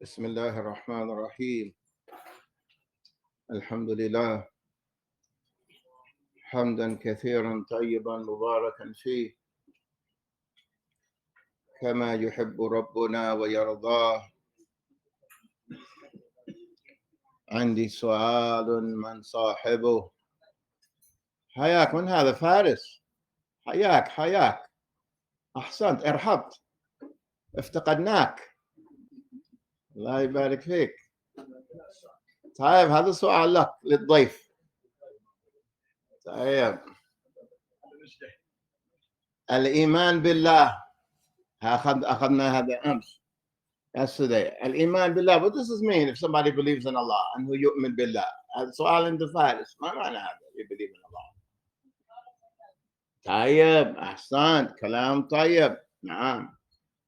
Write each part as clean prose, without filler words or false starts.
بسم الله الرحمن الرحيم. الحمد لله حمدا كثيرا طيبا مباركا فيه كما يحب ربنا ويرضاه. عندي سؤال من صاحبه. حياك، من هذا؟ فارس. حياك أحسنت، ارحبت، افتقدناك، الله يبارك فيك. طيب هذا سؤال لك للضيف. طيب، الإيمان بالله أخذنا هذا أمس. Yesterday, الإيمان بالله. What does this mean if somebody believes in Allah and who يؤمن بالله؟ هذا سؤال عند فارس. ما معنى هذا you believe in Allah؟ طيب أحسنت، كلام طيب. نعم،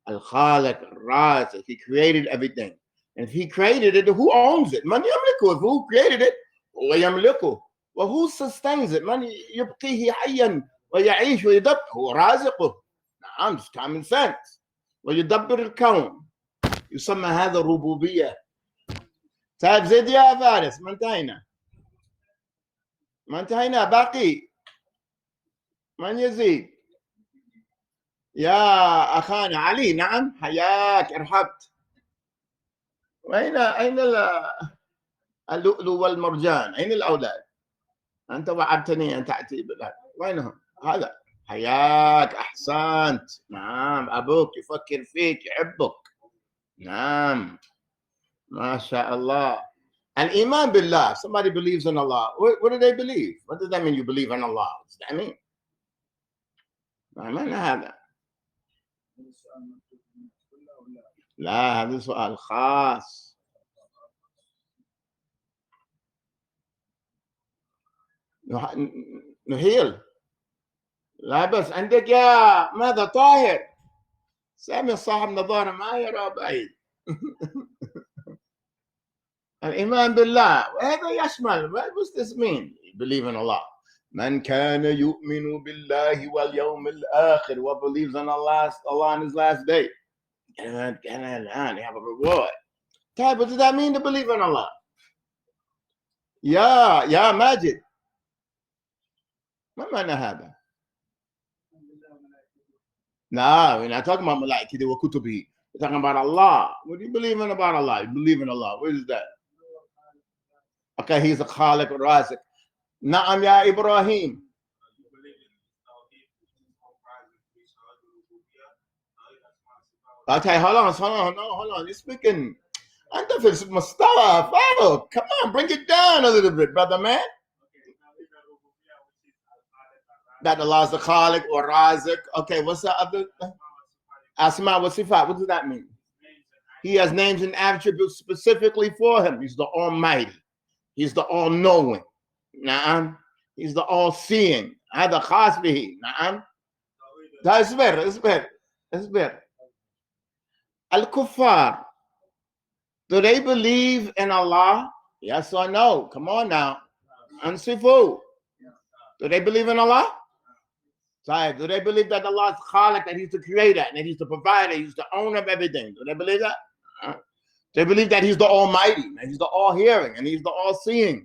الخالق الرازق. He created everything. And if he created it, who owns it? من يملكه. Who created it ويملكه. وهو sustains it. من يبقيه حيا ويعيش ويدبر. هو رازقه. نعم، it's common sense. ويدبر الكون. يسمى هذا الربوبية. طيب زيد يا فارس، ما انتهينا باقي. من يزيد؟ يا أخانا علي. نعم حياك، ارحبت. أين اللؤلؤ والمرجان؟ أين الأولاد؟ أنت وعدتني أن تأتي بالله، وينهم؟ هذا حياك، أحسنت. نعم، أبوك يفكر فيك، يحبك. نعم، ما شاء الله. الإيمان بالله. Somebody believes in Allah. What do they believe? What does that mean? You believe in Allah? What does that mean? ما معنى هذا؟ لا، هذا سؤال خاص. نهيل، لا بس عندك يا ماذا طاهر؟ سامي صاحب نظارة ما يرى بعيد. الإيمان بالله، وهذا يشمل. What does this mean? You believe in Allah. من كان يؤمن بالله واليوم الآخر و believes in Allah on his last day. And you have a reward. طيب, what does that mean to believe in Allah? يا ماجد، ما معنى هذا؟ No, we're not talking about malaikati wa kutubi. We're talking about Allah. What do you believe in about Allah? You believe in Allah. What is that? Okay, he's a khaliq razik. Na'am ya Ibrahim. Okay, hold on. You're speaking. Mustafa, Farouk, come on, bring it down a little bit, brother man. That Allah is the khaliq or razik. Okay, what's the other? Asma wa sifat. What does that mean? He has names and attributes specifically for him. He's the Almighty. He's the all-knowing. Na'am. He's the all-seeing. هذا خاص به. نعم. اصبر. Al-Kuffar, do they believe in Allah? Yes or no? Come on now. Ansifu. Do they believe in Allah? Do they believe that Allah is Khaliq, that He's the creator, and that He's the provider, He's the owner of everything? Do they believe that? They believe that He's the Almighty, and He's the all-hearing, and He's the all-seeing.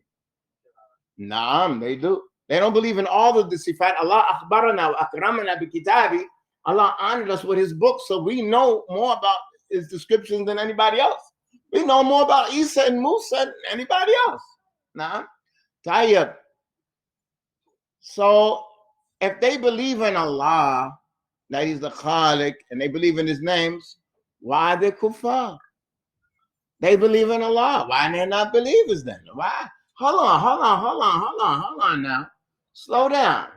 Naam, they do. They don't believe in all of the sifat. Allah akhbarana wa akramana bi kitabi. Allah honored us with His book, so we know more about His descriptions than anybody else. We know more about Isa and Musa than anybody else. Naam. Tayyib. So, if they believe in Allah, that He's the Khaliq, and they believe in His names, why are they kuffar? They believe in Allah. Why are they not believers then? Why? Hold on now. Slow down.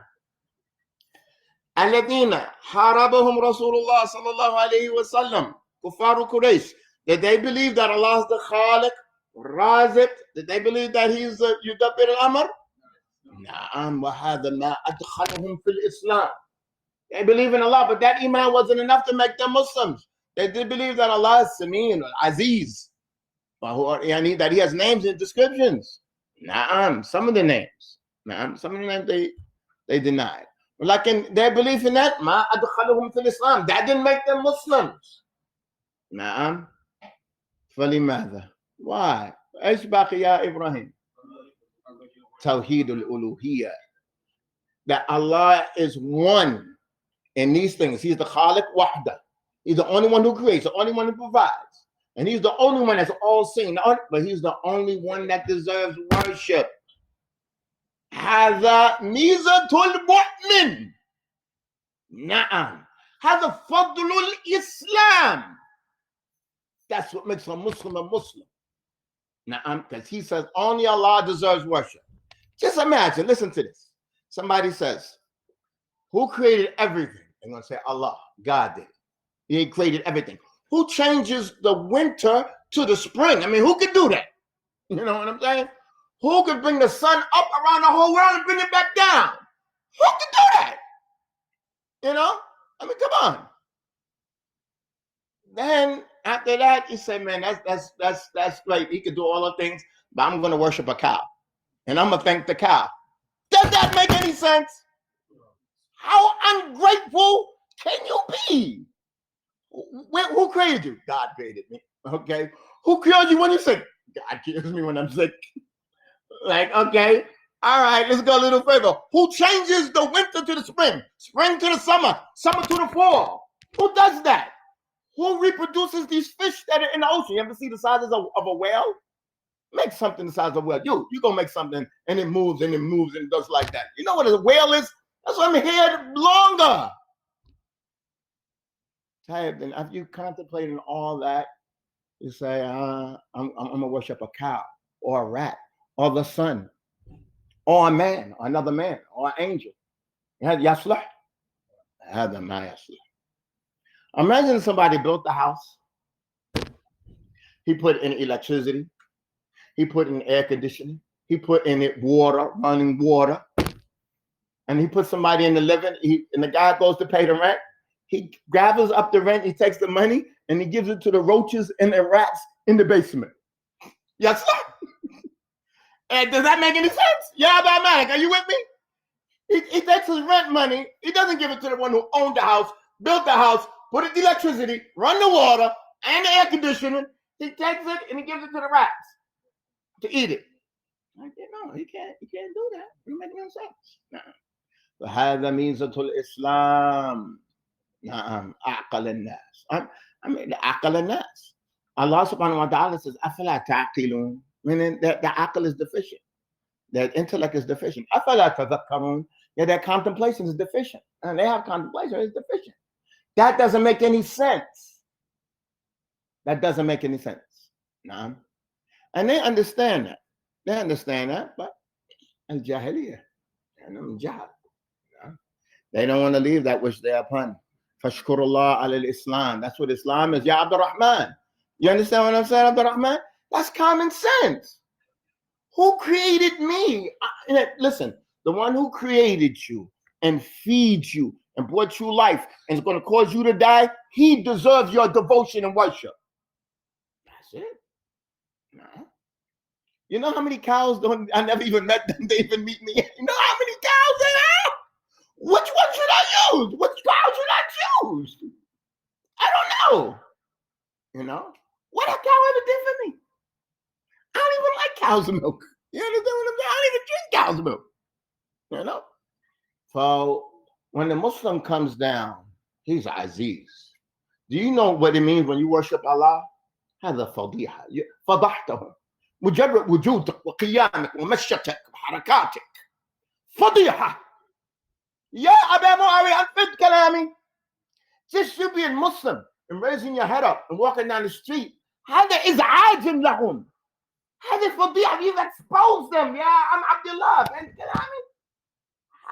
الذين حاربهم رسول الله صلى الله عليه وسلم كفار قريش. Did they believe that Allah is the Khaliq, Razik? Did they believe that He's the Yudabbir al-Amr? نعم وهذا ما أدخلهم في الإسلام. They believe in Allah, but that iman wasn't enough to make them Muslims. They did believe that Allah is Sameen, Aziz, that He has names and descriptions. Naam, some of the names. Naam, some of the names they denied. Like in their belief in that, ma adkhalahum fil Islam. That didn't make them Muslims. Naam. فلماذا? Why? ايش باقي يا ابراهيم؟ توحيد الألوهية. That Allah is one in these things. He's the Khaliq Wahda. He's the only one who creates, the only one who provides. And he's the only one that's all seeing. But he's the only one that deserves worship. هذا ميزة المؤمن. نعم. هذا فضل الإسلام. That's what makes a Muslim a Muslim. Na'am, because he says only Allah deserves worship. Just imagine, listen to this. Somebody says, who created everything? They're going to say Allah, God did. He created everything. Who changes the winter to the spring? I mean, who could do that? You know what I'm saying? Who could bring the sun up around the whole world and bring it back down? Who could do that? You know? I mean, come on. Then after that, he said, man, that's great. He could do all the things, but I'm going to worship a cow. And I'm going to thank the cow. Does that make any sense? How ungrateful can you be? Who created you? God created me. Okay. Who created you when you're sick? God created me when I'm sick. Like, okay. All right, let's go a little further. Who changes the winter to the spring? Spring to the summer to the fall? Who does that? Who reproduces these fish that are in the ocean? You ever see the sizes of a whale? Make something the size of a whale. You gonna make something and it moves and it does like that. You know what a whale is? That's why I'm here longer. Then after you contemplating all that, you say, I'm gonna worship a cow or a rat or the sun or a man or another man or an angel. يصلح هذا ما يصلح. Imagine somebody built the house. He put in electricity. He put in air conditioning. He put in it water, running water. And he put somebody in the living. And the guy goes to pay the rent. He gathers up the rent. He takes the money and he gives it to the roaches and the rats in the basement. Yes, sir. And does that make any sense? Yeah, Malik, are you with me? He takes his rent money. He doesn't give it to the one who owned the house, built the house, put in the electricity, run the water, and the air conditioning. He takes it and he gives it to the rats to eat it. I said, no, you can't do that. It doesn't make no sense. No. فهذا ميزة الإسلام. نعم أعقل الناس. I mean, أعقل الناس. Allah subhanahu wa ta'ala says, أفلا تعقلون. Meaning that the aql is deficient. Their intellect is deficient. أفلا تذكرون. Yeah, their contemplation is deficient. And they have contemplation, it's deficient. That doesn't make any sense. That doesn't make any sense. Nah. And they understand that. They understand that, but al-jahiliyyah. They don't want to leave that which they're upon. Fashkurullah al-Islam. That's what Islam is. Ya Abdul Rahman. You understand what I'm saying, Abdul Rahman? That's common sense. Who created me? Listen, the one who created you and feeds you and brought you life and is going to cause you to die, he deserves your devotion and worship. That's it. No. You know how many cows I never even met them, they even meet me. You know how many cows there are? Which one should I use? Which cow should I choose? I don't know. You know? What a cow ever did for me? I don't even like cow's milk. You understand what I'm saying? I don't even drink cow's milk. You know? So when the Muslim comes down, he's Aziz. Do you know what it means when you worship Allah? هذا فضيحة. فضحتهم. مجرد وجودك وقيامك ومشيتك وحركاتك. فضيحة. يا أبا معاوية أنفذ كلامي. Just you being Muslim and raising your head up and walking down the street. هذا إزعاج لهم. هذا فضيحة. You've exposed them. يا I'm Abdullah. أنت كلامي.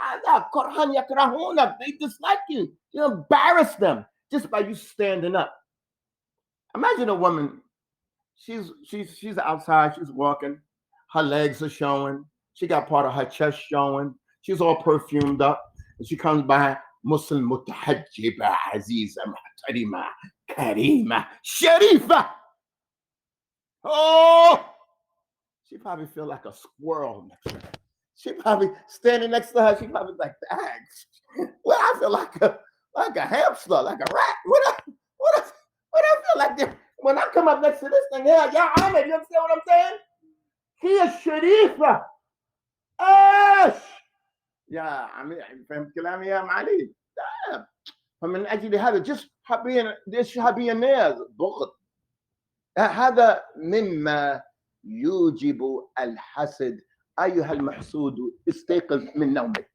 هذا كرهن يكرهونك. They dislike you. You embarrass them just by you standing up. Imagine a woman. She's outside. She's walking. Her legs are showing. She got part of her chest showing. She's all perfumed up. And she comes by. Muslim mutahajjiba, aziza, muhtarima, karima, sharifa. Oh, she probably feel like a squirrel next to her. She probably standing next to her. She probably like, dang. Well, I feel like a hamster, like a rat. What I feel like when I come up next to this thing here, yeah, Ahmed, you understand what I'm saying? He is Sharifa. يا عمي فهمت كلامي يا معالي؟ لا فمن اجل هذا just حابين ليش حابين الناس ضغط هذا مما يوجب الحسد ايها المحسود استيقظ من نومك.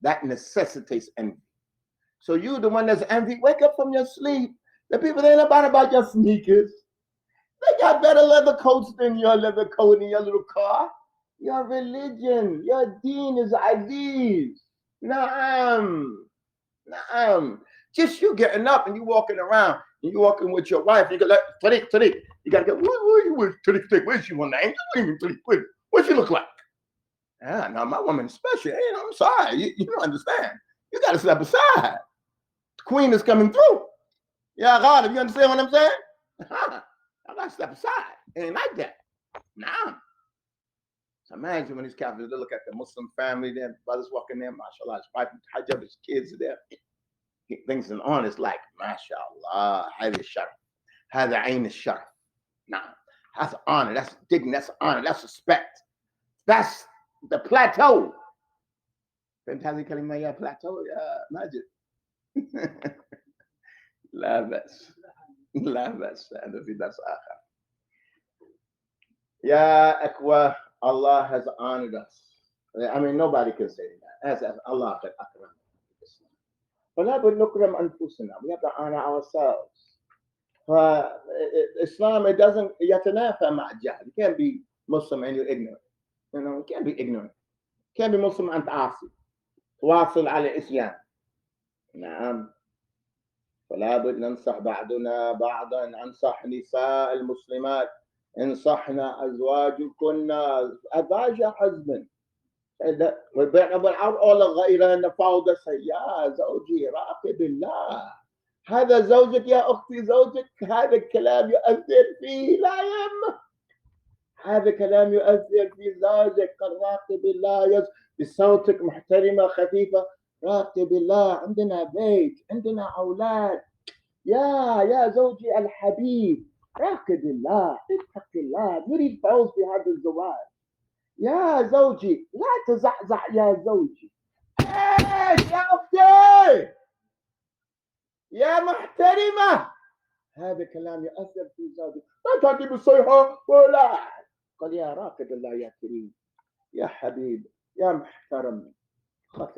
That necessitates envy. So you the one that's envy, wake up from your sleep. The people they ain't about your sneakers. They got better leather coats than your leather coat in your little car. Your religion, your deen is Aziz. Naam. Just you getting up and you walking around and you walking with your wife. You got like Tariq. You gotta go. Where's Tariq? Where's she one name? What she look like? Yeah, no, my woman's special. Hey, I'm sorry, you don't understand. You gotta step aside. The queen is coming through. Yeah, God, if you understand what I'm saying? I gotta step aside. It ain't like that. Nah. So imagine when these Catholics, they look at the Muslim family, their brothers walking there, mashallah, his wife, hijab, his kids are there. He thinks and on, it's like, mashallah, هذا الشرف, هذا عين الشرف. Nah, that's honor, that's dignity, that's honor, that's respect. That's the plateau. فهمت هذه الكلمة يا plateau يا ماجد؟ لا بأس هذا في درس آخر. يا أخوة, Allah has honored us. I mean, nobody can say that. As Allah قد أكرم. فلا بد نكرم أنفسنا. We have to honor ourselves. Islam, it doesn't يتنافى مع الجهل. You can't be Muslim and you're ignorant. You know, you can't be ignorant. You can't be Muslim and عاصي. واصل على الإسيان. نعم. فلا بد ننصح بعضنا بعضا. أنصح نساء المسلمات. انصحنا أزواجكن أزواج حزبا وبعنا بالعرض أولا غير أن فوضى يا زوجي راقب الله. هذا زوجك يا أختي زوجك. هذا الكلام يؤثر فيه لا يهمك. هذا كلام يؤثر في زوجك. راقب الله بصوتك محترمة خفيفة. راقب الله. عندنا بيت عندنا أولاد. يا زوجي الحبيب راقب الله اتق الله. نريد فوز في هذا الزواج. يا زوجي لا تزعزع يا زوجي. ايش يا اختي يا محترمة. هذا كلام يؤثر في زوجي. لا تأتي بالصيحة ولا قال يا راقب الله يا كريم يا حبيب يا محترم. خف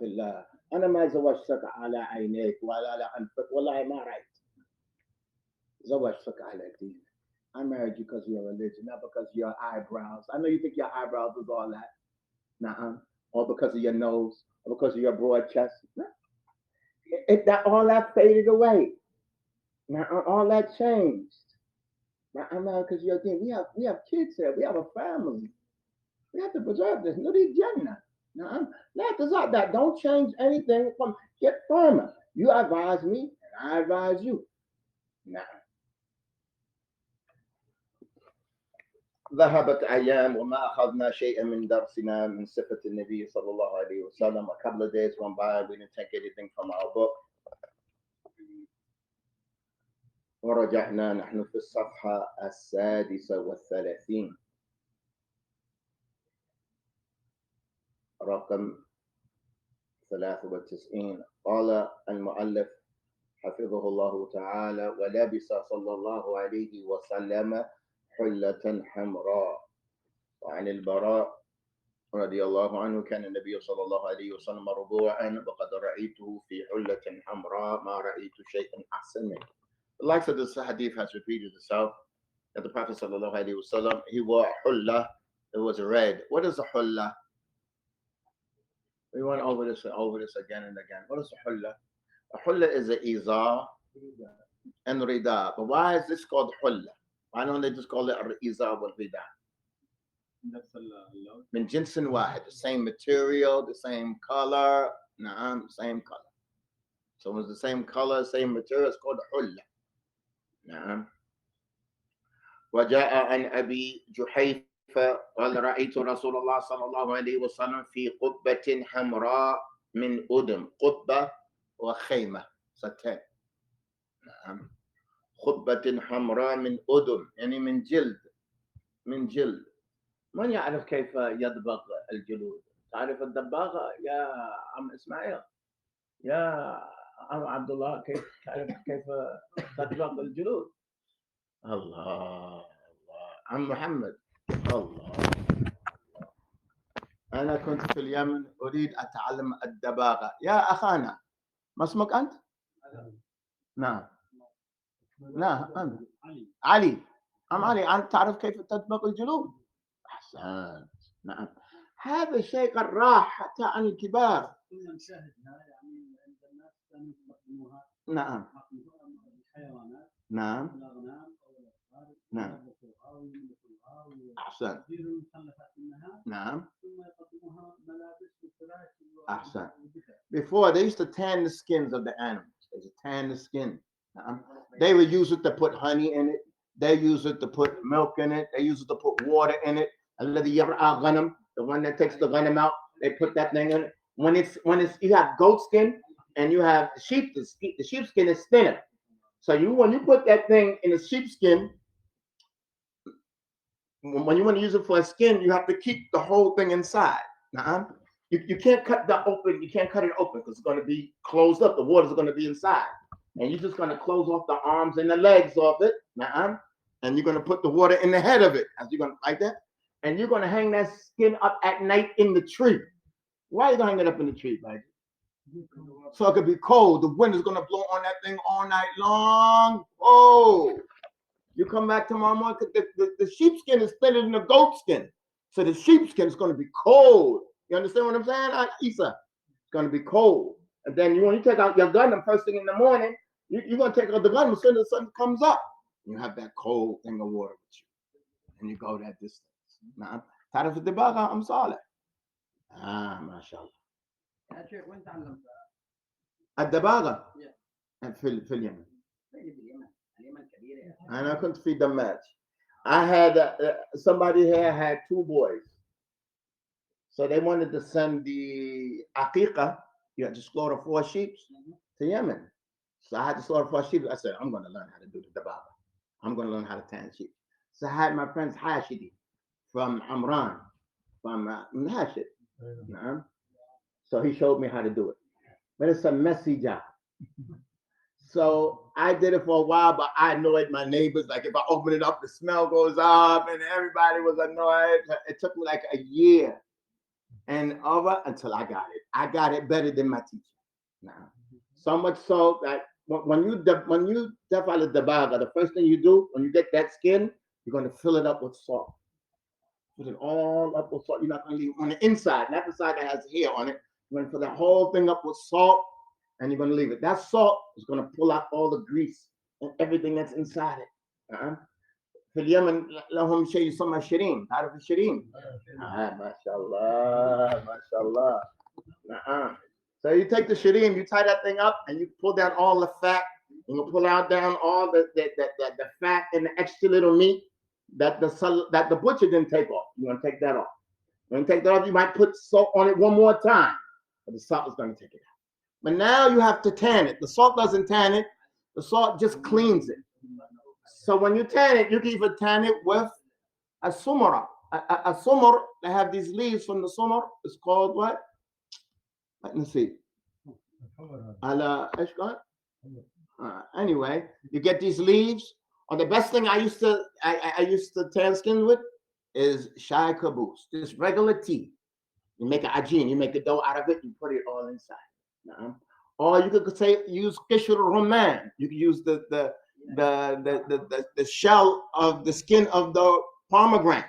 الله. أنا ما زوجتك على عينيك ولا على أنفك. والله ما رأيت. زوجتك على دين. I married you because of your religion, not because of your eyebrows. I know you think your eyebrows is all that. Nuh-uh. Or because of your nose, or because of your broad chest. All that faded away. All that changed. Because of your deen. We have kids here. We have a family. We have to preserve this. Nuri Jannah. That don't change anything from get firmer. You advise me, and I advise you. ذهبت أيام وما أخذنا شيئا من درسنا من صفة النبي صلى الله عليه وسلم. A couple of days went by, we didn't take anything from our book. ورجعنا نحن في الصفحة 36 رقم 93. قال المؤلف حفظه الله تعالى: ولبس صلى الله عليه وسلم حلة حمراء. وعن البراء رضي الله عنه كان النبي صلى الله عليه وسلم مربوعا وقد رأيته في حلة حمراء ما رأيت شيئا أحسن منه. The likes of this hadith has repeated itself that the Prophet صلى الله عليه وسلم he wore a hulla. It was red. What is a hulla? We went over this again and again. What is a hulla? A hulla is an izar and rida. But why is this called hulla? Why don't they just call it al-izar wal-rida? من جنس واحد, the same material, the same color, same color. So it was the same color, same material. It's called حلة. وجاء عن أبي جحيفة قال: رأيت رسول الله صلى الله عليه وسلم في قبة حمراء من أدم. قبة وخيمة ستان. نعم. خطبة حمراء من أذن، يعني من جلد، من جلد. من يعرف كيف يدبغ الجلود؟ تعرف الدباغة يا عم إسماعيل؟ يا عم عبد الله، كيف تعرف كيف تدبغ الجلود؟ الله، عم محمد، الله. أنا كنت في اليمن أريد أتعلم الدباغة. يا أخانا، ما اسمك أنت؟ نعم نعم، أنت علي. أم علي، أنت تعرف كيف تدبغ الجلود؟ أحسن. نعم، هذا الشيء قد راح حتى عن الكبار. كنا نشاهدها يعني عند الناس كانوا يستخدموها نعم الحيوانات، نعم الأغنام أو الأبقار، نعم. أحسن. يديروا المخلفات منها، نعم. ثم يقدموها ملابس وفراش. أحسن. Before they used to tan the skins of the animals. They used to tan the skin. They would use it to put honey in it. They use it to put milk in it. They use it to put water in it. الذي يرعى غنم, the one that takes the venom out, they put that thing in it. When it's you have goat skin and you have sheep, the sheepskin is thinner. So when you put that thing in the sheepskin, when you want to use it for a skin, you have to keep the whole thing inside. You can't cut that open. You can't cut it open because it's going to be closed up. The water's going to be inside, and you're just going to close off the arms and the legs of it. And you're going to put the water in the head of it, as you're going to like that, and you're going to hang that skin up at night in the tree. Why are you going to hang it up in the tree, baby? So it could be cold. The wind is going to blow on that thing all night long. Oh, you come back tomorrow morning. The sheepskin is thinner than the goat skin, so the sheepskin is going to be cold. You understand what I'm saying, Isa? It's going to be cold. And then when you take out your gun the first thing in the morning, you're going to take out the gun as soon as the sun comes up. You have that cold thing of water with you. And you go that distance. Now, تعرف الدباغة أم صالح؟ ما شاء الله. يا شيخ وين تعلمتها؟ الدباغة في اليمن. اليمن كبيرة. أنا كنت في دماج. I had somebody here had 2 boys. So they wanted to send the aqiqah, you had to slaughter 4 sheep to Yemen. So I had to slaughter 4 sheep. I said, I'm going to learn how to do the dababa. I'm going to learn how to tan sheep. So I had my friend Hashidi from Amran, from Hashid. So he showed me how to do it. But it's a messy job. So I did it for a while, but I annoyed my neighbors. Like if I open it up, the smell goes up and everybody was annoyed. It took me like a year and over until I got it. I got it better than my teacher. So much so that when you develop the dabaga, the first thing you do when you get that skin, you're going to fill it up with salt. Put it all up with salt. You're not going to leave on the inside, not the side that has hair on it. You're going to fill the whole thing up with salt, and you're going to leave it. That salt is going to pull out all the grease and everything that's inside it. في اليمن لهم شيء يسمى شيرين. تعرف الشيرين؟ ما شاء الله ما شاء الله. So you take the shireen, you tie that thing up, and you pull down all the fat, and you pull out down all the fat and the extra little meat that the butcher didn't take off. You want to take that off. When you take that off, you might put salt on it one more time, but the salt is going to take it out. But now you have to tan it. The salt doesn't tan it. The salt just cleans it. So when you tan it, you can even tan it with a sumara. A sumar, they have these leaves from the sumar. It's called what? Let me see. Anyway, you get these leaves. Or the best thing I used to tan skin with is shai caboose. This regular tea. You make an ajin, you make a dough out of it, you put it all inside. Or you could use kishur roman. You could use the shell of the skin of the pomegranate.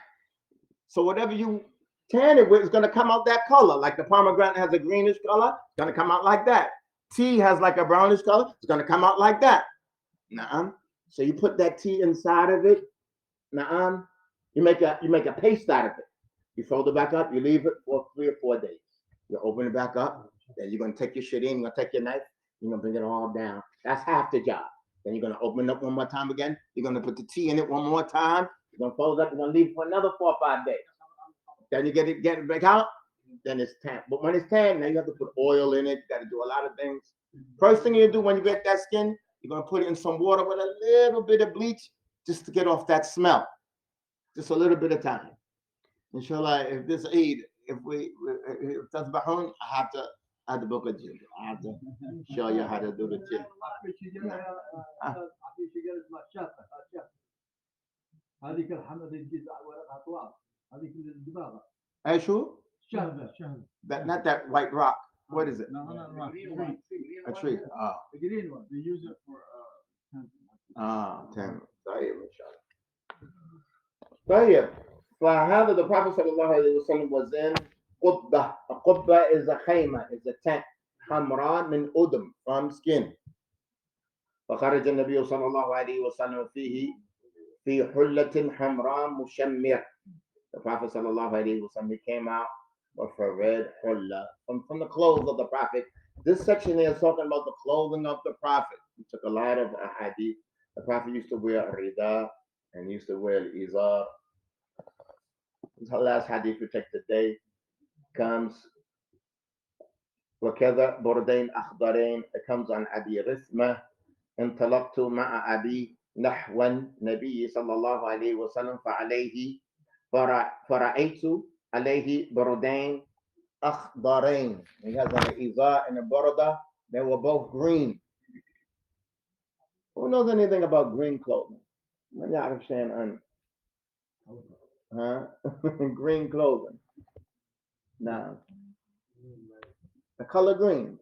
So whatever you tan it with is going to come out that color. Like the pomegranate has a greenish color, it's going to come out like that. Tea has like a brownish color, it's going to come out like that. So you put that tea inside of it. You make a paste out of it. You fold it back up, you leave it for 3 or 4 days. You open it back up, then you're going to take your shit in, you're going to take your knife, you're going to bring it all down. That's half the job. Then you're going to open it up one more time again. You're going to put the tea in it one more time. You're going to fold it up, you're going to leave it for another 4 or 5 days. Then you get it back out, then it's tan. But when it's tan, now you have to put oil in it. You got to do a lot of things. First thing you do when you get that skin, You're going to put it in some water with a little bit of bleach just to get off that smell. Just a little bit of time. Inshallah, if this Eid, if that's Bahun, I have to book a gym. I have to show you how to do the gym. هذيك الحمد الجزع ورقها طوال هذيك الدباغه Hey, sure? شهبه That, not that white rock. What is it? No, not rock. A tree. Oh. The green one. They use it for Ten. طيب. فهذا the Prophet sallallahu alaihi wasallam was in قبة. A قبة is a خيمة, is a tent. حمراء من أدم, from skin. فخرج النبي صلى الله عليه وسلم فيه في حلة حمراء مشمر. The Prophet sallallahu alaihi wasallam came out with a red hulla from the clothes of the Prophet. This section here is talking about the clothing of the Prophet. He took a lot of hadith. The Prophet used to wear a rida and used to wear al-izar. The last hadith we take today comes وكذا بردين أخضرين. It comes on أبي رثمة. انطلقت مع أبي نحو النبي صلى الله عليه وسلم فرأيت عليه بردين أخضرين. He has an izar and a burda. They were both green. Who knows anything about green clothing? Let me understand. Green clothing. Now, the color green.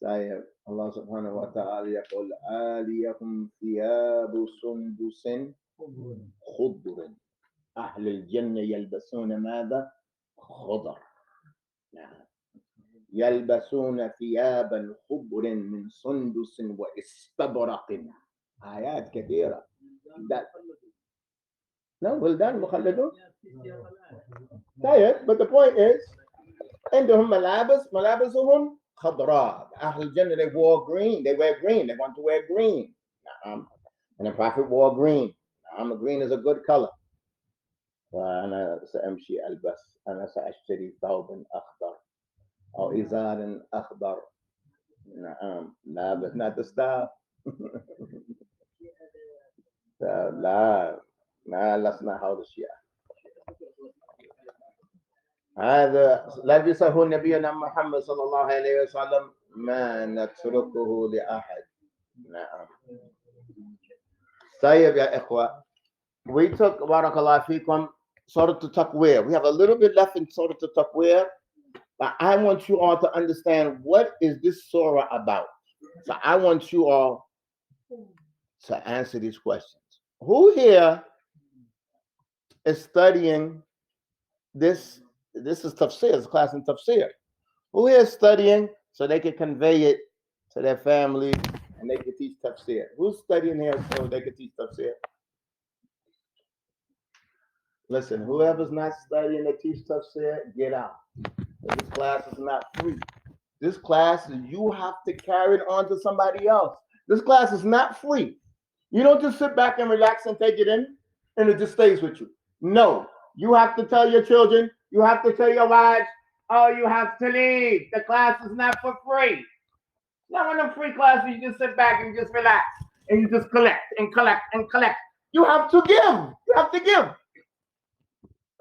Allah subhanahu wa ta'ala يقول آليكم ثياب سندس خضر أهل الجنة يلبسون ماذا؟ خضر. يلبسون ثيابا خضر من سندس واستبرق. آيات كثيرة. No, ولدان مخلدون. But the point is عندهم ملابسهم خضراء. أهل الجنة, they wore green. They wear green. They want to wear green. And the Prophet wore green. Green is a good color. وأنا سأمشي ألبس. أنا سأشتري ثوب أخضر أو إزار أخضر. نعم. لا, but not the style. لا لسنا حول الشيعة. هذا لبسه نبينا محمد صلى الله عليه وسلم ما نتركه لأحد. نعم. طيب يا إخوة. We took بارك الله فيكم Surah At-Takwir. We have a little bit left in Surah At-Takwir, but I want you all to understand what is this surah about. So I want you all to answer these questions. Who here is studying this? This is tafsir, it's a class in tafsir. Who here is studying so they can convey it to their family and they can teach tafsir? Who's studying here so they can teach tafsir? Listen, whoever's not studying to teach tafsir, get out. This class is not free. This class, you have to carry it on to somebody else. This class is not free. You don't just sit back and relax and take it in and it just stays with you. No, you have to tell your children, you have to tell your wives, oh, you have to leave. The class is not for free. Not one of them free classes, you just sit back and just relax and you just collect and collect and collect. You have to give. You have to give.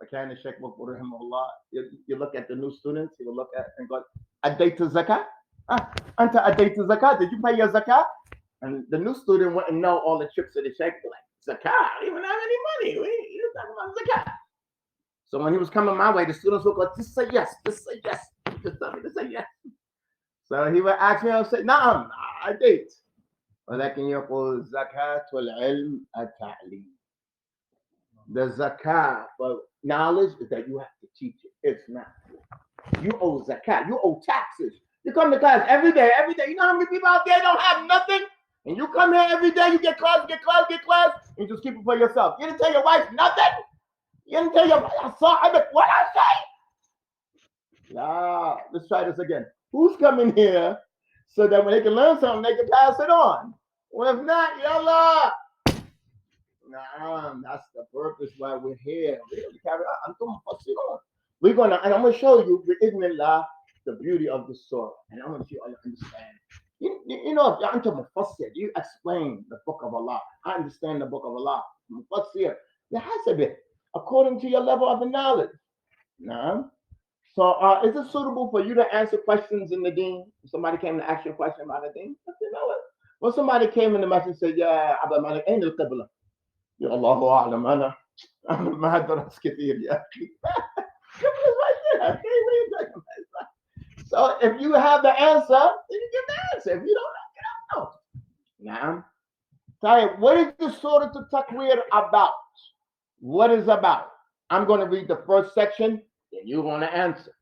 Okay, the Sheikh rahimahullah, you look at the new students, you will look at and go, Adaytu zakat? Anta adaytu zakat? Did you pay your zakat? And the new student wouldn't know all the tricks of the Sheikh, like, zakat? I don't even have any money. You're talking about zakat. So when he was coming my way, the students would go, just say yes, just say yes. Just tell me to say yes. So he would ask me, I would say, Na'am, adayt. ولكن يقول زكاة العلم التعليم. The zakat for knowledge is that you have to teach it. It's not. You owe zakat. You owe taxes. You come to class every day. You know how many people out there don't have nothing? And you come here every day, you get class, and you just keep it for yourself. You didn't tell your wife nothing. You didn't tell your wife, what I say? Nah, let's try this again. Who's coming here so that when they can learn something, they can pass it on? Well, if not, yallah. Nah, that's the purpose why we're here. We're going to, and I'm going to show you, bi'idhnillah, the beauty of this surah, and I want you all to understand. You know, if you're into Mufassir, you explain the book of Allah. I understand the book of Allah. Mufassir, there has to be, according to your level of knowledge. Now, so is it suitable for you to answer questions in the deen? If somebody came to ask you a question about the deen, you know what? Well, somebody came in the message and said, "Yeah, Abba Malik, ain't al-Qibla." Ya Allahu A'lam, أنا ما درست كثير يا أخي. So if you have the answer, then you give the answer. If you don't know, you don't know. Now, tell you, what is the Surah At-Takwir about? What is about? I'm going to read the first section, then you're going to answer.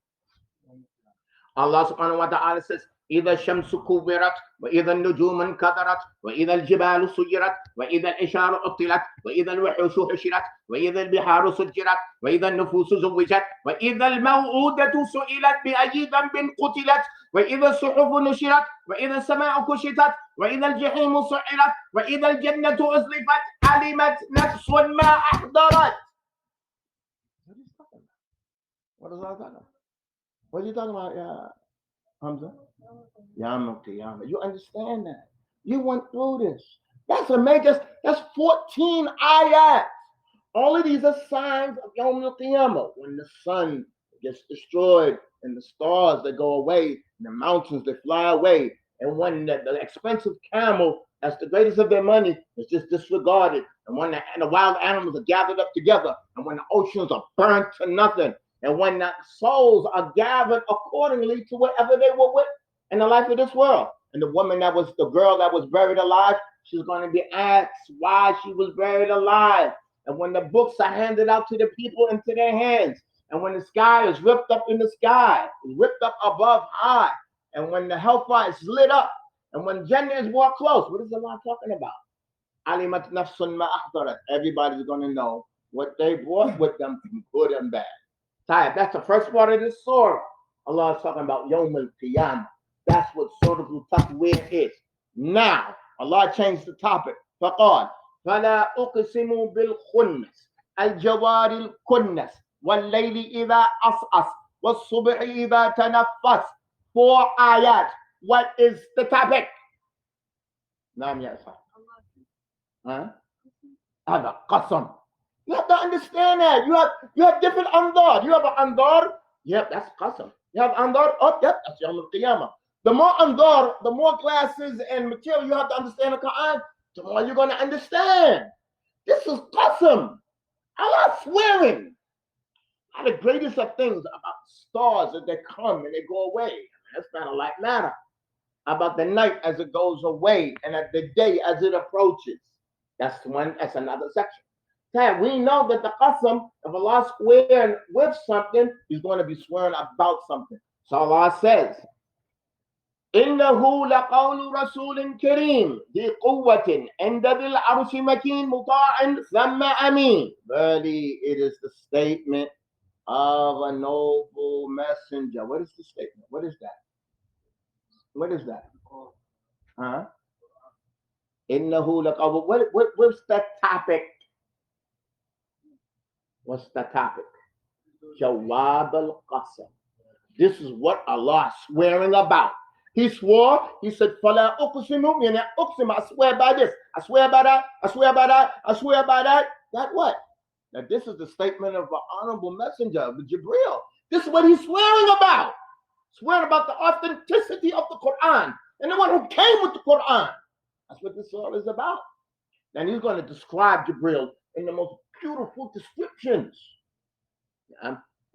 Allah subhanahu wa ta'ala says, إذا الشمس كورت وإذا النجوم انكدرت وإذا الجبال سيرت وإذا العشار عطلت وإذا الوحوش حشرت وإذا البحار سجرت وإذا النفوس زوجت وإذا الموءودة سئلت بأي ذنب قتلت وإذا الصحف نشرت وإذا السماء كشطت وإذا الجحيم سعرت وإذا الجنة أزلفت علمت نفس ما أحضرت. What is that? What are you talking about, Hamza? You understand that? You went through this. That's amazing. That's 14 ayat. All of these are signs of Yawm al-Qiyamah, when the sun gets destroyed and the stars that go away, and the mountains that fly away, and when the expensive camel, that's the greatest of their money, is just disregarded, and when the wild animals are gathered up together, and when the oceans are burnt to nothing, and when the souls are gathered accordingly to whatever they were with in the life of this world. And the girl that was buried alive, she's going to be asked why she was buried alive. And when the books are handed out to the people into their hands, and when the sky is ripped up in the sky, ripped up above high, and when the hellfire is lit up, and when Jannah is brought close, what is Allah talking about? Alimat nafsun ma ahdarat. Everybody's going to know what they brought with them from good and bad. That's the first part of this surah. Allah is talking about Yawm al-Qiyamah. That's what Surah At-Takwir is. Now, Allah changed the topic. فقال فلا أقسم بالخنس الجوار الكنس والليل إذا أسعس والصبح إذا تنفس. 4 ayat. What is the topic? نعم يا أخي. هذا قسم. You have to understand that. You have different andar. You have an andar. Yep, that's qasam. You have andar. Oh, yep, that's Yawm al-Qiyamah. The more andar, the more glasses and material you have to understand the Quran, the more you're going to understand. This is qasam. Allah swearing. One of the greatest of things about stars that they come and they go away. That's not a light matter. About the night as it goes away and at the day as it approaches. That's another section. We know that the qasam of Allah swearing with something, He's going to be swearing about something. So Allah says, إِنَّهُ لَقَوْلُ رَسُولٍ كَرِيمٍ ذِي قُوَّةٍ عِنْدَ ذِي الْعَرْشِ مَكِينٍ مُطَاعٍ ثَمَّ أَمِينٍ. Verily, it is the statement of a noble messenger. What is the statement? What is that? What is that? Huh? إِنَّهُ لَقَوْلُ. What's the topic? What's the topic? Jawab al-Qasam. This is what Allah is swearing about. He swore, He said, Fala uqsimu, meaning uqsim, I swear by this, I swear by that, I swear by that, I swear by that. That what? Now this is the statement of an honorable messenger, of Jibreel. This is what he's swearing about. Swearing about the authenticity of the Quran and the one who came with the Quran. That's what this surah is about. And he's going to describe Jibreel in the most beautiful descriptions.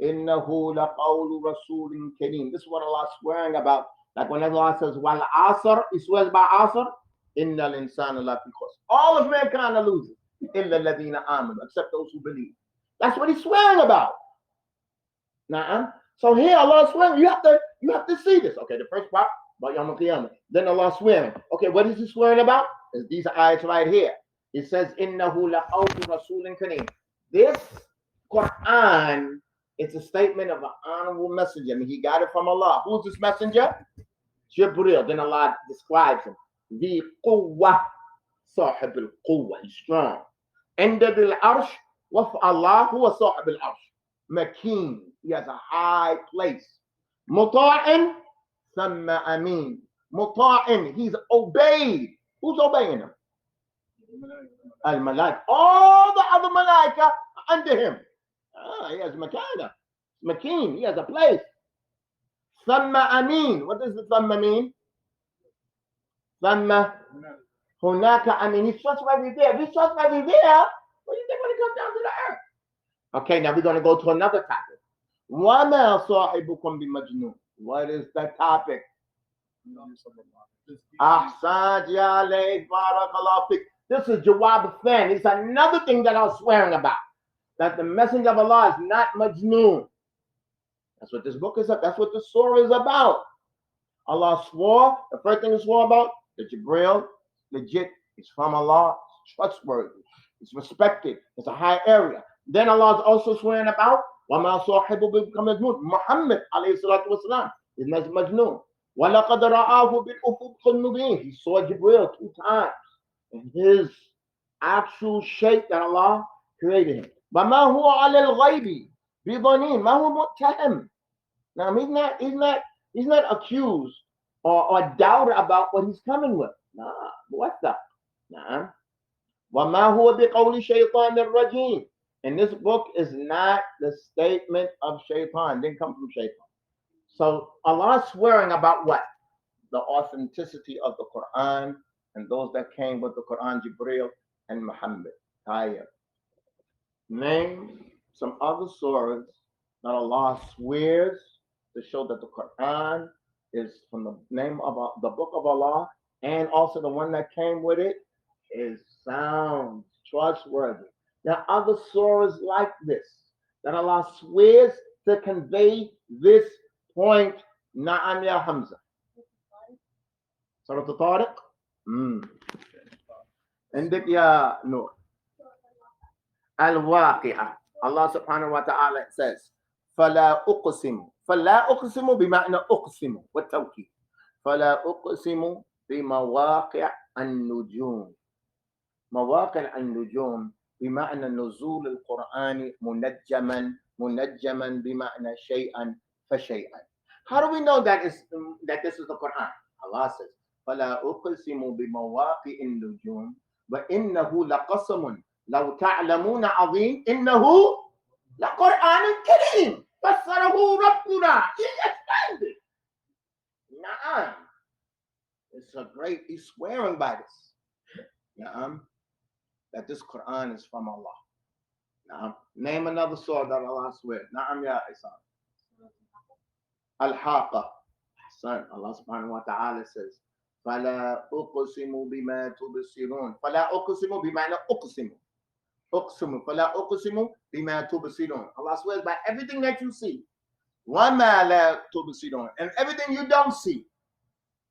Innahu laqawlu rasulin kareem. This is what Allah is swearing about. Like when Allah says, wal asr, He swears by asr, innal insana lafi khusr. All of mankind are losing. Illa alladhina amanu, except those who believe. That's what He's swearing about. So here Allah is swearing. You have to see this. Okay, the first part about Yawm al-Qiyamah. Then Allah is swearing. Okay, what is He swearing about? Is these ayats right here. It says, Innahu laqawlu rasulin kareem. This Quran, it's a statement of an honorable messenger. I mean, he got it from Allah. Who's this messenger? Jibreel. Then Allah describes him. The quwwah, sahib al-quwwah, he's strong. End of al-arsh, wa Allah, who is sahib al-arsh? Makeen, he has a high place. مطاع ثم أمين. مطاع, he's obeyed. Who's obeying him? Al-Malaika. All the other Malaika are under him. He has makana. Makin, he has a place. ثم أمين. What does the ثم mean? ثم هناك أمين. He's trustworthy there. If he's trustworthy there, what do you think when he comes down to the earth? Okay, now we're going to go to another topic. وَمَا صَاحِبُكُمْ بِمَجْنُونَ. What is the topic? Ahsan ya alayk, barakallahu fik. This is Jawab Fan. It's another thing that I was swearing about. That the Messenger of Allah is not Majnoon. That's what this book is about. That's what the surah is about. Allah swore, the first thing he swore about, that Jibreel, legit, is from Allah, it's trustworthy, it's respected, it's a high area. Then Allah is also swearing about وَمَا صَاحِبُ بِمَجْنُونَ. Muhammad alayhi salatu wasalam is not Majnoon. وَلَقَدْ رَآهُ بِالْأُفُقِ الْمُبِينِ. He saw Jibreel 2 times in his actual shape that Allah created him. وَمَا هُوَ عَلَى الْغَيْبِ بِضَنِينَ. مَا هُوَ مُتَّهَمٍ. Now he's not accused or doubted about what he's coming with. Nah, what the? Nah. وَمَا هُوَ بِقَوْلِ شَيْطَانِ الرَّجِيمِ. And this book is not the statement of shaitan. It didn't come from shaitan. So Allah is swearing about what? The authenticity of the Quran and those that came with the Quran, Jibreel and Muhammad. Tayyib. Name some other surahs that Allah swears to show that the Quran is from the name of the book of Allah, and also the one that came with it is sound, trustworthy. There are other surahs like this that Allah swears to convey this point. Na'am ya Hamza. Surah At-Tariq. عندك يا نور. Al-Waqi'ah. Allah subhanahu wa ta'ala says, فَلَا أُقْسِمُ. فَلَا أُقْسِمُ بمعنى أقسم والتوكيد. فَلَا أُقْسِمُ بمواقع النجوم. مواقع النجوم بمعنى نزول القرآن منجما بمعنى شيئا فشيئا. How do we know that this is the Quran? Allah says, فَلَا أُقْسِمُ بمواقع النجوم وَإِنَّهُ لَقَسَمٌ لو تعلمون عظيم إنه لقرآن كريم فسره ربنا. He explained it. Naam. It's a great, he's swearing by this. Naam. That this Quran is from Allah. Naam. Name another surah that Allah swears. Naam ya Isa. Al-Haqqa. Son, Allah subhanahu wa ta'ala says, فَلَا أُقْسِمُ بِمَا تُبْصِرُونَ. فَلَا أُقْسِمُ بِمَعنى أُقْسِمُ. أقسم فلا أقسم بما تبصرون. Allah swears by everything that you see. وما لا تبصرون, and everything you don't see.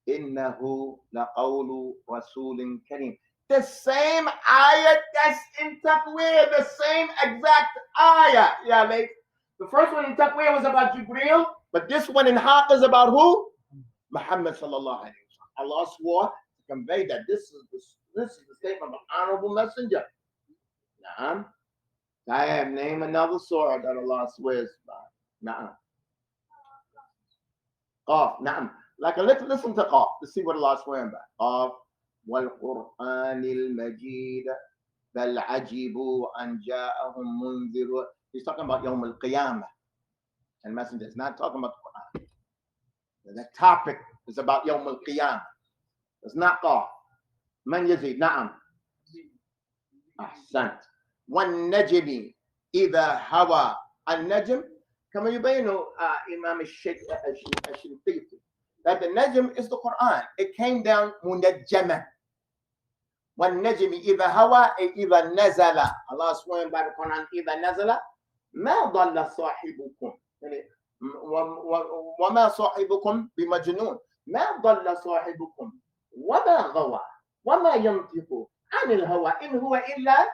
إنه لقول رسول كريم. The same ayah that's in Takwir, the same exact ayah. Yeah, mate. The first one in Takwir was about Jibreel, but this one in Haqq is about who? Muhammad sallallahu alayhi wa sallam. Allah swore to convey that this is the statement of the honorable messenger. Na'am. I have named another surah that Allah swears by. Na'am. Qaf. Na'am. Like let's listen to Qaf to see what Allah is swearing by. Qaf. وَالْقُرْآنِ الْمَجِيدِ بَلْ عَجِبُوا أَنْ جَاءَهُمْ مُنذِرٌ. He's talking about Yawm al-Qiyamah. And Messenger is not talking about the Quran. The topic is about Yawm al-Qiyamah. It's not Qaf. Man yazid. Na'am. أحسنت. والنجم إذا هوى. النجم كما يبين إمام الشنقيطي that the najm is the Quran. It came down منجما. والنجم إذا هوى إذا نزل. Allah is swearing by the Quran. إذا نزل ما ضل صاحبكم وما صاحبكم بمجنون. ما ضل صاحبكم وما غوى وما ينطق عن الهوى إن هو إلا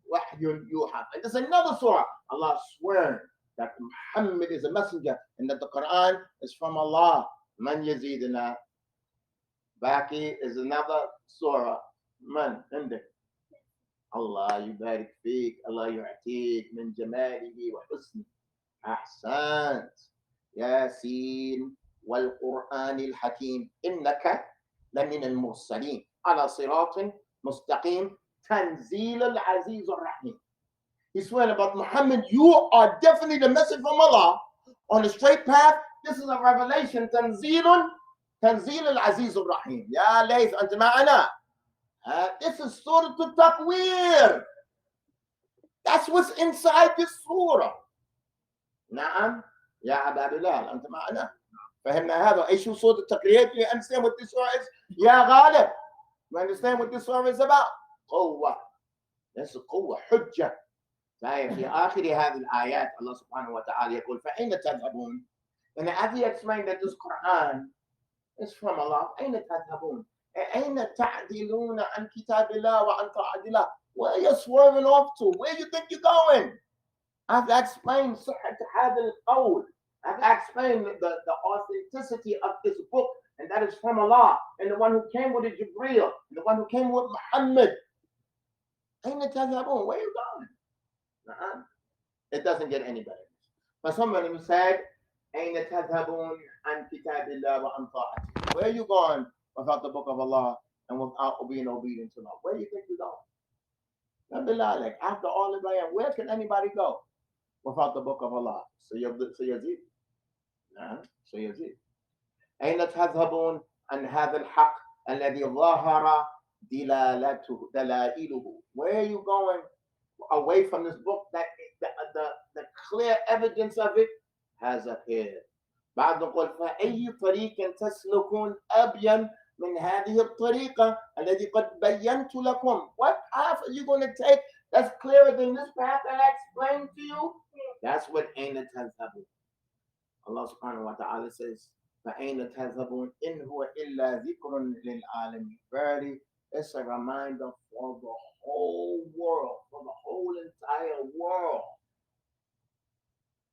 وحي يوحى. And there's another surah. Allah swears that Muhammad is a messenger and that the Quran is from Allah. Man yazidina. Baki is another surah. Man, عندك. Allah yubarik feek. Allah yu'atik min jamalihi wa husni. Ahsant. ياسين والقرآن الحكيم إنك لمن المرسلين على صراط مستقيم تنزيل العزيز الرحيم. He's swearing about Muhammad, you are definitely the message from Allah on a straight path. This is a revelation. تنزيل العزيز الرحيم. يا ليث أنت معنا. This is Surah At-Takwir. That's what's inside this surah. نعم يا أبا بلال أنت معنا. فهمنا هذا. أي شو صوت التقرير? You understand what this surah is? يا غالب. You understand what this surah is about? قوة. This is قوة حجة. في آخر هذه الآيات الله سبحانه وتعالى يقول فأين تذهبون؟ And as he explained that this Quran is from Allah, أين تذهبون؟ أين تعدلون عن كتاب الله وعن طاعة الله? Where are you swerving off to? Where you think you're going? I've explained صحة هذا القول. I've explained the authenticity of this book, and that is from Allah, and the one who came with it, Jibreel, and the one who came with Muhammad. أين تذهبون? Where are you going? It doesn't get any better. But somebody who said, أين تذهبون عن كتاب الله وعن طاعته? Where are you going without the book of Allah and without being obedient to Allah? Where do you think you're going? After all of that, where can anybody go without the book of Allah? So Yazid. أين تذهبون عن هذا الحق الذي ظهر دلائله? Where are you going away from this book that the clear evidence of it has appeared? بعد نقول فأي طريق تسلكون أبين من هذه الطريقة التي قد بينت لكم? What path are you going to take that's clearer than this path that I explained to you? That's what أين تذهبون. Allah subhanahu wa ta'ala says فأين تذهبون إن هو إلا ذكر للعالمين. Verily, it's a reminder for the whole world, for the whole entire world.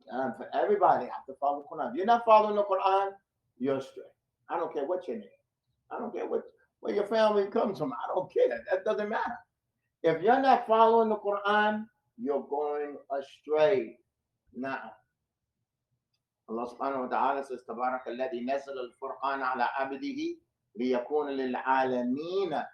And for everybody, have to follow the Quran. If you're not following the Quran, you're astray. I don't care what your name. I don't care where your family comes from. I don't care. That doesn't matter. If you're not following the Quran, you're going astray. Now, Allah subhanahu wa ta'ala says, تبارك الذي نزل الفرقان على عبده ليكون للعالمين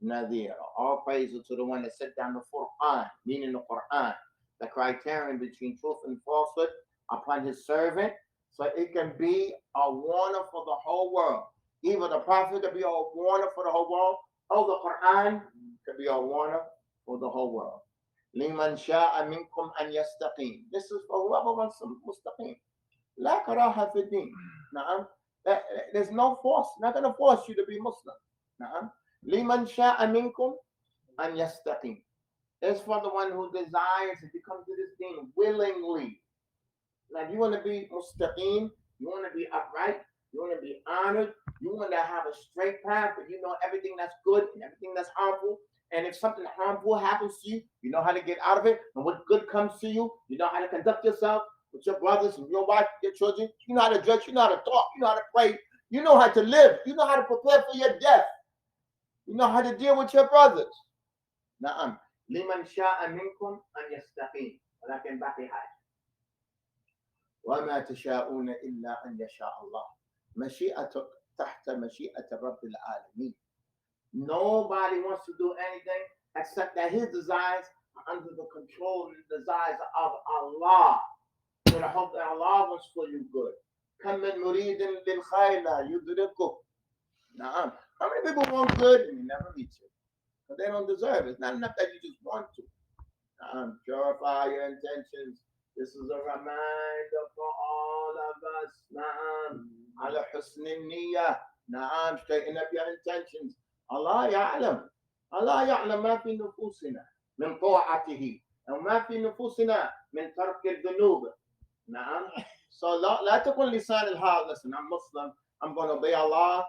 نذيرا. All praises to the one that set down the Furqan, meaning the Quran, the criterion between truth and falsehood upon his servant, so it can be a warner for the whole world. Either the Prophet could be a warner for the whole world, or the Quran could be a warner for the whole world. لمن شاء منكم أن يستقيم. This is for whoever wants to mustaqim. لا كراهة في الدين. نعم. There's no force. Not going to force you to be Muslim. نعم. لمن شاء منكم أن يستقيم. It's for the one who desires to come to this deen willingly. Now, if you want to be mustaqim, you want to be upright, you want to be honored, you want to have a straight path, but you know everything that's good and everything that's harmful. And if something harmful happens to you, you know how to get out of it. And what good comes to you, you know how to conduct yourself with your brothers and your wife, your children. You know how to dress, you know how to talk, you know how to pray, you know how to live, you know how to prepare for your death. You know how to deal with your brothers. نعم. لمن شاء منكم أن يستقيم ولكن باقي حاجة. وما تشاءون إلا أن يشاء الله. مشيئتك تحت مشيئة رب العالمين. Nobody wants to do anything except that his desires are under the control and the desires of Allah. So I hope that Allah wants for you good. كم من مريد للخير لا يدركه. نعم. How many people want good and you never meet you? But they don't deserve it. It's not enough that you just want to. Purify your intentions. This is a reminder for all of us. على حسن النية. Straighten up your intentions. Allah يعلم ما في نفوسنا من طاعته وما في نفوسنا من ترك الذنوب. So لا تكن لسان الحال. Listen, I'm Muslim. I'm going to obey Allah.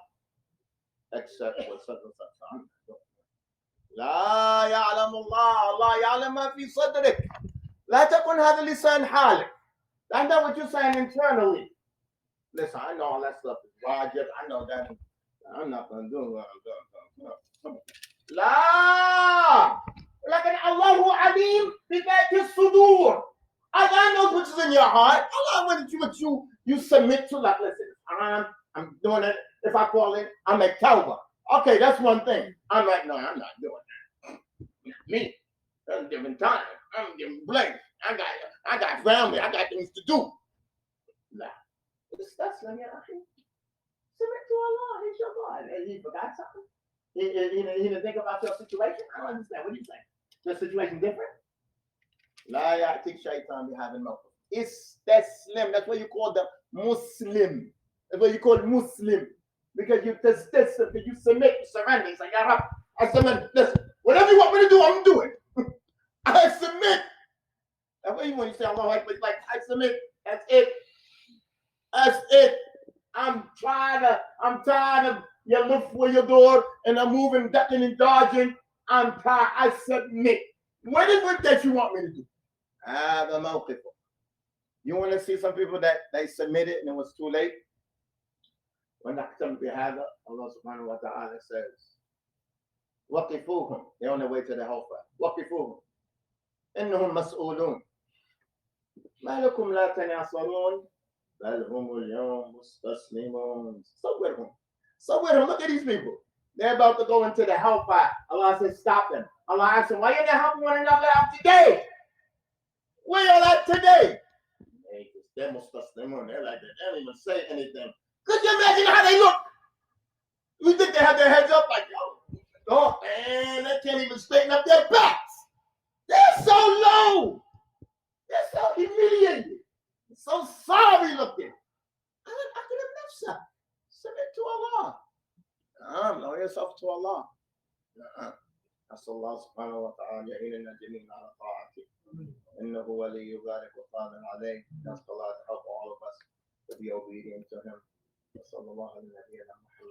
Except for such and such. لا يعلم الله يعلم ما في صدرك. لا تكن هذا لسان حالك. That's not what you're saying internally. Listen, I know all that stuff is wajib. I know that. I'm not going to do what I'm doing. لا. لكن الله عليم بذات الصدور. Allah knows what's in your heart. Allah knows what You submit to, like, listen, I'm doing it. If I call it, I make tawbah. Okay, that's one thing. I'm like, no, I'm not doing that. Not me. That's a different time. I'm giving blank. I got family. I got things to do. Nah. That's let me submit to Allah. He's your God. And he forgot something. He didn't think about your situation. I don't understand. What do you think? Your situation different? La ya'tik shaitan having mouth. It's Taslim. That's what you call the Muslim. That's what you call Muslim. Because you you submit, you surrender. It's like, I submit. Listen, whatever you want me to do, I'm doing. I submit. That's what you when you say Allah Akbar, like I submit. That's it. That's it. I'm tired of you look for your door and I'm moving, ducking and dodging. I'm tired. I submit. What is it that you want me to do? The mawqif. You want to see some people that they submitted and it was too late? When Allah subhanahu wa ta'ala says, وَقِفُوهُمْ. They're on their way to the hellfire. وَقِفُوهُمْ. إِنَّهُمْ مَسْئُولُونَ. مَا لَكُمْ لَا تَنَاصَرُونَ بَلْ هُمُ الْيَوْمَ مُسْتَسْلِمُونَ. So with them. Look at these people. They're about to go into the hellfire. Allah says, stop them. Allah asks them, why are you not helping one another out today? Where y'all at today? They're like that. They don't even say anything. Could you imagine how they look? You think they have their heads up like, oh man, they can't even straighten up their backs. They're so low. They're so humiliated. So sorry looking. I could have left. Submit to Allah. Know yourself to Allah. أسأل الله سبحانه وتعالى يعيننا جميعا على طاعته إنه ولي ذلك وقادر عليه. نسأل Allah to help all of us to be obedient to Him. وصلى الله على نبينا محمد